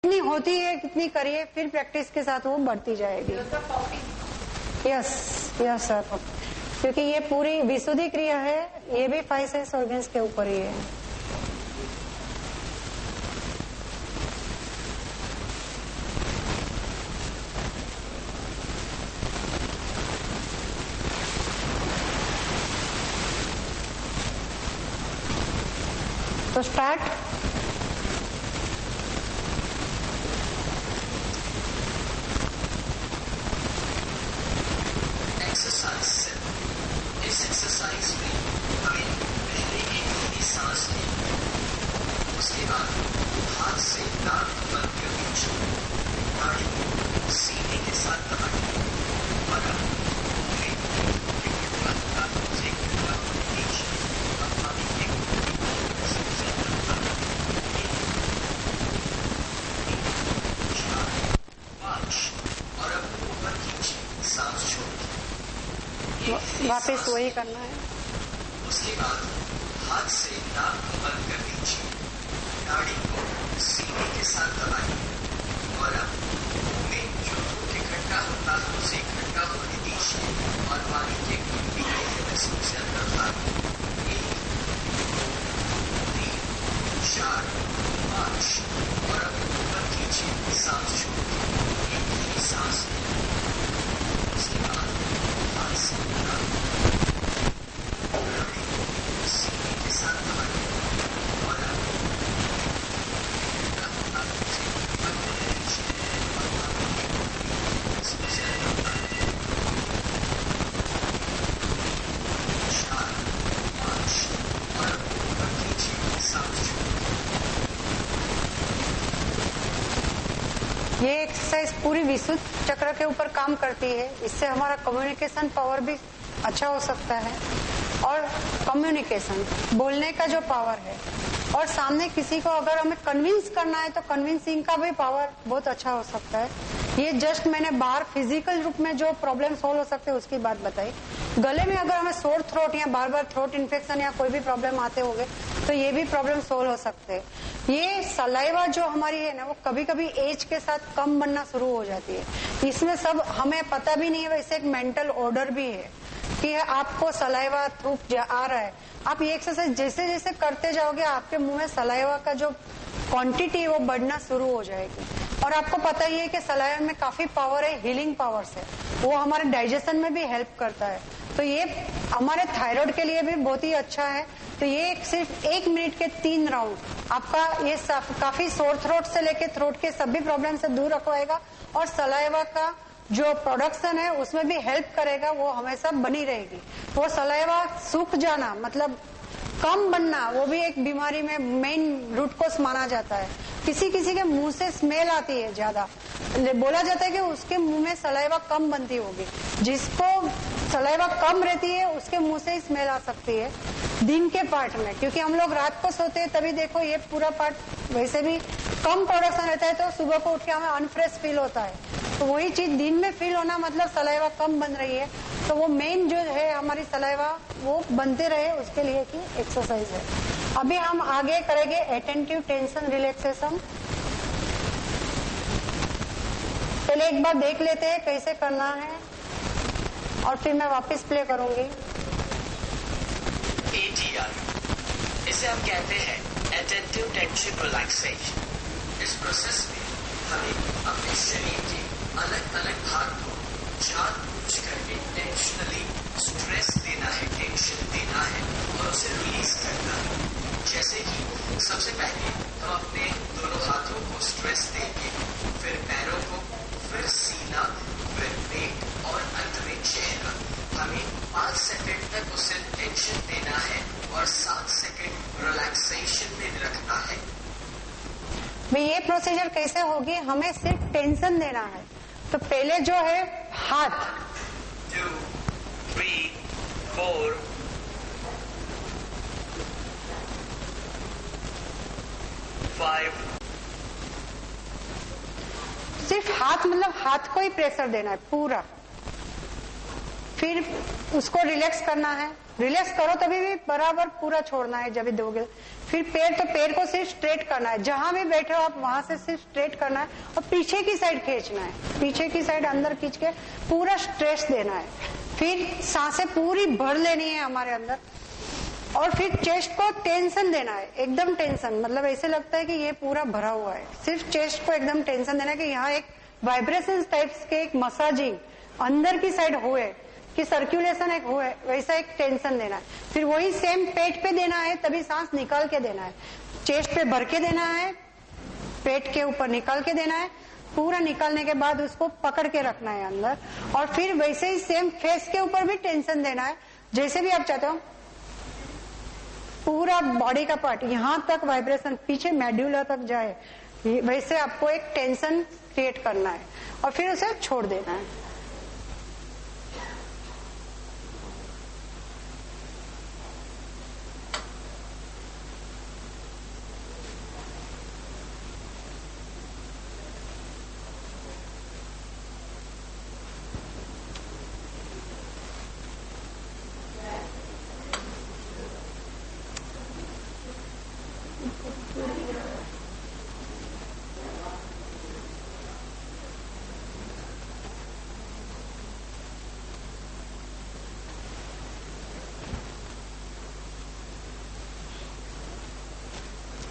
कितनी होती है कितनी करिए, फिर प्रैक्टिस के साथ वो बढ़ती जाएगी। यस यस सर, क्योंकि ये पूरी विशुद्धि क्रिया है, ये भी 5 सेंस ऑर्गन्स के ऊपर ही है। तो स्टार्ट। एक्सरसाइज 7। इस एक्सरसाइज में हमें पहले एक गहरी सांस लें, उसके बाद हाथ से नाक बंद कर दीजिए, गाड़ी को सीने के साथ दबाइए और अब मुंह में से दीजिए। अब हम एक और अब ऊपर कीजिए, सांस छोड़िए। वापस वही करना है। उसके बाद हाथ से नाक बंद कर दीजिए, गाड़ी को सीने के साथ दबाइए और अब मुंह में जो दूध इकट्ठा होता है उसे इकट्ठा होने दीजिए और पानी के घूंट पीते हैं नसों से अंदर भाग। 1 2 3 4 5 और अब ऊपर कीजिए, सांस छोड़िए। एक गहरी सांस लें, उसके बाद हाथ से नाक सीने के साथ दबाइए और अब ये एक्सरसाइज पूरी विशुद्ध चक्र के ऊपर काम करती है। इससे हमारा कम्युनिकेशन पावर भी अच्छा हो सकता है और कम्युनिकेशन बोलने का जो पावर है, और सामने किसी को अगर हमें कन्विंस करना है तो कन्विंसिंग का भी पावर बहुत अच्छा हो सकता है। ये जस्ट मैंने बाहर फिजिकल रूप में जो प्रॉब्लम सोल्व हो सकते हैं उसकी बात बताई। गले में अगर हमें सोर थ्रोट या बार बार थ्रोट इन्फेक्शन या कोई भी प्रॉब्लम आते होंगे तो ये भी प्रॉब्लम सोल्व हो सकते हैं। ये सलाइवा जो हमारी है ना, वो कभी कभी एज के साथ कम बनना शुरू हो जाती है। इसमें सब हमें पता भी नहीं है, वैसे एक मेंटल ऑर्डर भी है कि आपको सलाइवा थूक आ रहा है। आप ये एक्सरसाइज जैसे जैसे करते जाओगे आपके मुंह में सलाइवा का जो क्वांटिटी है वो बढ़ना शुरू हो जाएगी। और आपको पता ही है कि सलाइवा में काफी पावर है, हीलिंग पावर से वो हमारे डाइजेशन में भी हेल्प करता है। तो ये हमारे थायराइड के लिए भी बहुत ही अच्छा है। तो ये सिर्फ 1 मिनट के 3 राउंड आपका ये काफी सोर थ्रोट से लेके थ्रोट के सभी प्रॉब्लम से दूर रखवाएगा और सलाइवा का जो प्रोडक्शन है उसमें भी हेल्प करेगा, वो हमेशा बनी रहेगी। वो सलाइवा सूख जाना मतलब कम बनना, वो भी एक बीमारी में मेन रूट कोज माना जाता है। किसी किसी के मुंह से स्मेल आती है ज्यादा, बोला जाता है कि उसके मुंह में सलाइवा कम बनती होगी। जिसको सलाइवा कम रहती है उसके मुंह से ही स्मेल आ सकती है दिन के पार्ट में, क्योंकि हम लोग रात को सोते हैं तभी देखो ये पूरा पार्ट वैसे भी कम प्रोडक्शन रहता है, तो सुबह को उठ के हमें अनफ्रेश फील होता है। तो वही चीज दिन में फील होना मतलब सलाइवा कम बन रही है। तो वो मेन जो है हमारी सलाइवा वो बनते रहे उसके लिए की एक्सरसाइज है। अभी हम आगे करेंगे अटेंटिव टेंशन रिलैक्सेशन। पहले एक बार देख लेते हैं कैसे करना है और फिर मैं वापस प्ले करूंगी। ATR, इसे हम कहते हैं अटेंटिव टेंशन रिलैक्सेशन। इस प्रोसेस में हमें अपने शरीर के अलग अलग भाग को जानबूझकर इंटेंशनली स्ट्रेस देना है, टेंशन देना है और उसे रिलीज करना है। जैसे कि सबसे पहले हम अपने दोनों हाथों को स्ट्रेस देंगे, फिर पैरों को, फिर सीना, फिर पेट और अंत में चेहरा। हमें 5 सेकंड तक उसे टेंशन देना है और 7 सेकंड रिलैक्सेशन में रखना है। भाई ये प्रोसीजर कैसे होगी, हमें सिर्फ टेंशन देना है। तो पहले जो है हाथ 2 3 4 5 सिर्फ हाथ मतलब हाथ को ही प्रेशर देना है पूरा। फिर उसको रिलैक्स करना है। रिलैक्स करो तभी भी बराबर पूरा छोड़ना है जब भी दोगे। फिर पैर, तो पैर को सिर्फ स्ट्रेट करना है, जहां भी बैठे हो आप वहां से सिर्फ स्ट्रेट करना है और पीछे की साइड खींचना है, पीछे की साइड अंदर खींच के पूरा स्ट्रेस देना है। फिर सांसें पूरी भर लेनी है हमारे अंदर और फिर चेस्ट को टेंशन देना है, एकदम टेंशन, मतलब ऐसे लगता है कि ये पूरा भरा हुआ है। सिर्फ चेस्ट को एकदम टेंशन देना है कि यहाँ एक वाइब्रेशन टाइप्स के एक मसाजिंग अंदर की साइड हुए कि सर्कुलेशन एक हुए, वैसा एक टेंशन देना है। फिर वही सेम पेट पे देना है, तभी सांस निकाल के देना है। चेस्ट पे भर के देना है, पेट के ऊपर निकाल के देना है, पूरा निकालने के बाद उसको पकड़ के रखना है अंदर। और फिर वैसे ही सेम फेस के ऊपर भी टेंशन देना है, जैसे भी आप चाहते हो। पूरा बॉडी का पार्ट यहाँ तक वाइब्रेशन पीछे मेड्यूला तक जाए, वैसे आपको एक टेंशन क्रिएट करना है और फिर उसे छोड़ देना है।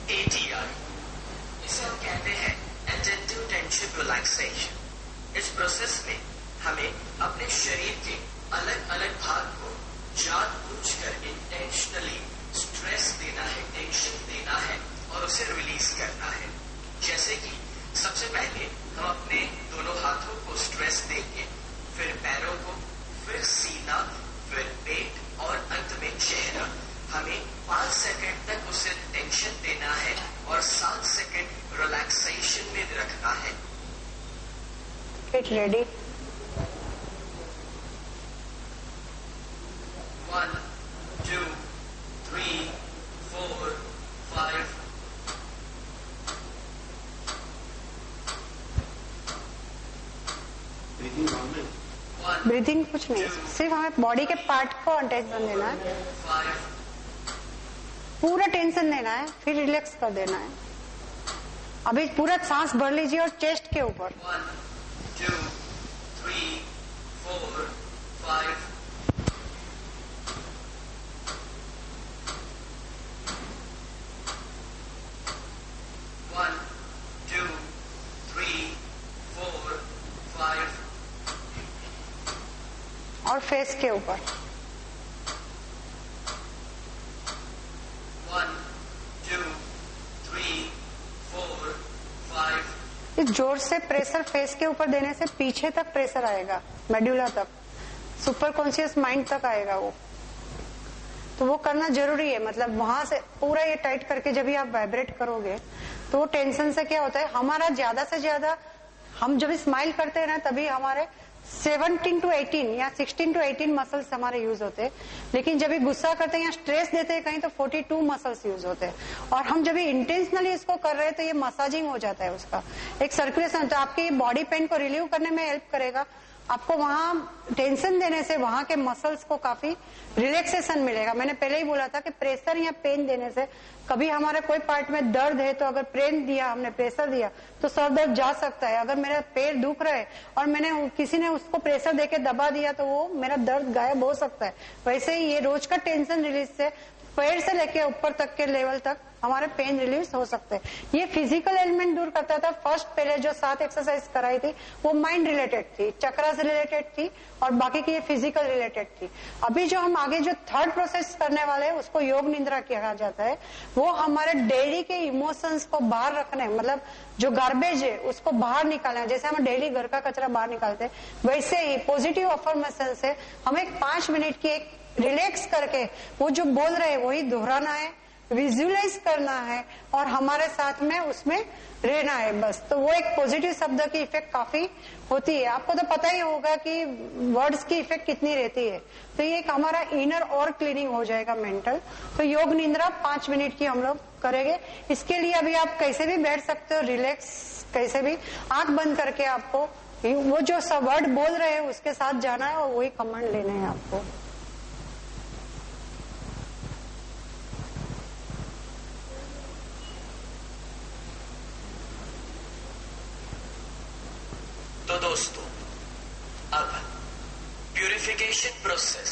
ATR, इसे हम कहते हैं अटेंटिव टेंशन रिलैक्सेशन। इस प्रोसेस में हमें अपने शरीर के अलग अलग भाग को जानबूझकर इंटेंशनली स्ट्रेस देना है, टेंशन देना है और उसे रिलीज करना है। जैसे कि सबसे पहले हम अपने दोनों हाथों को स्ट्रेस देंगे, फिर पैरों को, फिर सीना, फिर पेट और अंत में चेहरा। हमें 5 सेकंड तक उसे टेंशन देना है और 7 सेकंड रिलैक्सेशन में रखना है। Get ready. 1, 2, 3, 4, 5. ब्रीथिंग कुछ नहीं, सिर्फ हमें बॉडी के पार्ट को अटेंशन देना है, 5, पूरा टेंशन देना है, फिर रिलैक्स कर देना है। अभी पूरा सांस भर लीजिए और चेस्ट के ऊपर। 1, 2, 3, 4, 5. 1, 2, 3, 4, 5. और फेस के ऊपर। 1, 2, 3, 4, 5. इस जोर से प्रेशर फेस के ऊपर देने से पीछे तक प्रेशर आएगा, मेड्यूला तक, सुपर कॉन्शियस माइंड तक आएगा वो। तो वो करना जरूरी है, मतलब वहां से पूरा ये टाइट करके जब भी आप वाइब्रेट करोगे तो वो टेंशन से क्या होता है, हमारा ज्यादा से ज्यादा, हम जब स्माइल करते हैं ना तभी हमारे 17 to 18 या 16 to 18 मसल्स हमारे यूज होते हैं, लेकिन जब भी गुस्सा करते हैं या स्ट्रेस देते हैं कहीं तो 42 मसल्स यूज होते हैं। और हम जब भी इंटेंशनली इसको कर रहे हैं तो ये मसाजिंग हो जाता है, उसका एक सर्कुलेशन, तो आपके बॉडी पेन को रिलीव करने में हेल्प करेगा। आपको वहां टेंशन देने से वहां के मसल्स को काफी रिलैक्सेशन मिलेगा। मैंने पहले ही बोला था कि प्रेशर या पेन देने से, कभी हमारे कोई पार्ट में दर्द है तो अगर पेन दिया, हमने प्रेशर दिया तो सर दर्द जा सकता है। अगर मेरा पैर दुख रहा है और मैंने किसी ने उसको प्रेशर देके दबा दिया तो वो मेरा दर्द गायब हो सकता है। वैसे ही ये रोज का टेंशन रिलीज से पैर से लेके ऊपर तक के लेवल तक हमारे पेन रिलीज हो सकते हैं। ये फिजिकल एलिमेंट दूर करता था। फर्स्ट पहले जो 7 एक्सरसाइज कराई थी वो माइंड रिलेटेड थी, चक्रा से रिलेटेड थी और बाकी की ये फिजिकल रिलेटेड थी। अभी जो हम आगे जो थर्ड प्रोसेस करने वाले हैं उसको योग निद्रा कहा जाता है। वो हमारे डेली के इमोशंस को बाहर रखने, मतलब जो गार्बेज है उसको बाहर निकालना। जैसे हम डेली घर का कचरा बाहर निकालते हैं, वैसे ही पॉजिटिव अफर्मेशन से हमें 5 मिनट की एक रिलैक्स करके वो जो बोल रहे हैं वही दोहराना है, विजुअलाइज करना है और हमारे साथ में उसमें रहना है बस। तो वो एक पॉजिटिव शब्द की इफेक्ट काफी होती है। आपको तो पता ही होगा कि वर्ड्स की इफेक्ट कितनी रहती है। तो ये एक हमारा इनर और क्लीनिंग हो जाएगा मेंटल। तो योग निद्रा 5 मिनट की हम लोग करेंगे। इसके लिए अभी आप कैसे भी बैठ सकते हो, रिलैक्स, कैसे भी आंख बंद करके आपको वो जो सब वर्ड बोल रहे हैं उसके साथ जाना है और वही कमांड लेने हैं आपको। दोस्तों, अब प्यूरिफिकेशन प्रोसेस